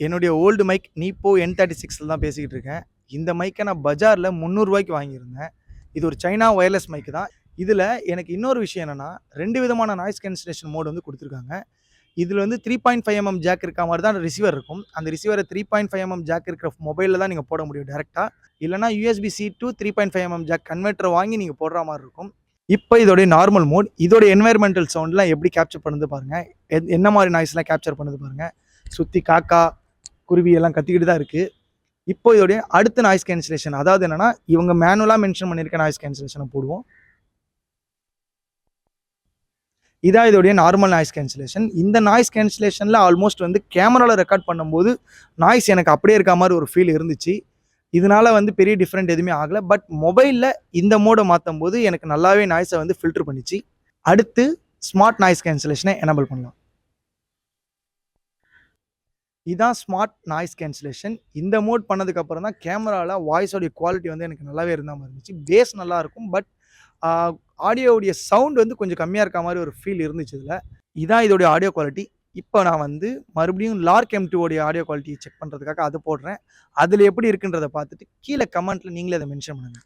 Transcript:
என்னுடைய old mic நீப்போ N36ல தான் பேசிக்கிட்டு இருக்கேன். இந்த மைக்க நான் பஜார்ல ரூ. 300க்கு வாங்கியிருந்தேன். இது ஒரு சைனா வயர்லெஸ் மைக் தான். இதுல எனக்கு இன்னொரு விஷயம் என்னன்னா, 2 விதமான நாய்ஸ் கேன்சலேஷன் மோட் வந்து குடுத்துருக்காங்க. இதுல வந்து 3.5 எம்எம் ஜாக் இருக்க மாரி தான் ரிசீவர் இருக்கும். அந்த ரிசீவர 3.5 எம்எம் ஜாக் இருக்கிற மொபைல்ல தான் நீங்க போட முடியும் டைரக்ட்டா. இல்லன்னா USB-C to 3.5 MM jack converter வாங்கி நீங்க போடுற மாரி இருக்கும். இப்ப இதோடைய நார்மல் மோட், இதோட என்வைரன்மென்டல் சவுண்ட்லாம் எப்படி கேப்சர் பண்ணுது பாருங்க. என்ன மாரி நாய்ஸ்லாம் கேப்சர் பண்ணுது பாருங்க. சுத்தி காக்கா, குருவி எல்லாம் கத்திக்கிட்டு தான் இருக்கு. இப்போ இதோடைய அடுத்த நாய்ஸ் கேன்சலேஷன், அதாவது என்னன்னா, இவங்க மேனுவலா மென்ஷன் பண்ணியிருக்க நாய்ஸ் கேன்சலேஷன போடுவோம். இதான் இதோடைய நார்மல் நாய்ஸ் கேன்சலேஷன். இந்த நாய்ஸ் கேன்சலேஷன்ல ஆல்மோஸ்ட் வந்து கேமரால ரெக்கார்ட் பண்ணும்போது நாய்ஸ் எனக்கு அப்படியே இருக்க மாரி ஒரு ஃபீல் இருந்துச்சு. இதனால வந்து பெரிய டிஃபரெண்ட் எதுவுமே ஆகல. பட் மொபைல்ல இந்த மோட மாத்தும்போது எனக்கு நல்லாவே நாய்ஸ வந்து ஃபில்டர் பண்ணிச்சு. அடுத்து ஸ்மார்ட் நாய்ஸ் கேன்சலேஷன எனேபிள் பண்ணலாம். இதான் ஸ்மார்ட் நாய்ஸ் கேன்சலேஷன். இந்த மோட் பண்ணதுக்கு அப்புறம் தான் கேமரால வாய்ஸோட குவாலிட்டி வந்து எனக்கு நல்லாவே இருந்த மாரி இருந்துச்சு. பேஸ் நல்லா இருக்கும். பட் ஆ ஆடியோவுடைய சவுண்ட் வந்து கொஞ்சம் கம்மியா இருக்க மாரி ஒரு ஃபீல் இருந்துச்சு இதுல. இதான் இதோடைய ஆடியோ குவாலிட்டி. இப்ப நான் வந்து மறுபடியும் லார்க் M2 உடைய ஆடியோ குவாலிட்டிய செக் பண்றதுக்காக அத போடுறேன். அதுல எப்படி இருக்குன்றத பார்த்துட்டு கீழ கமெண்ட்ல நீங்களே அத மென்ஷன் பண்ணுங்க.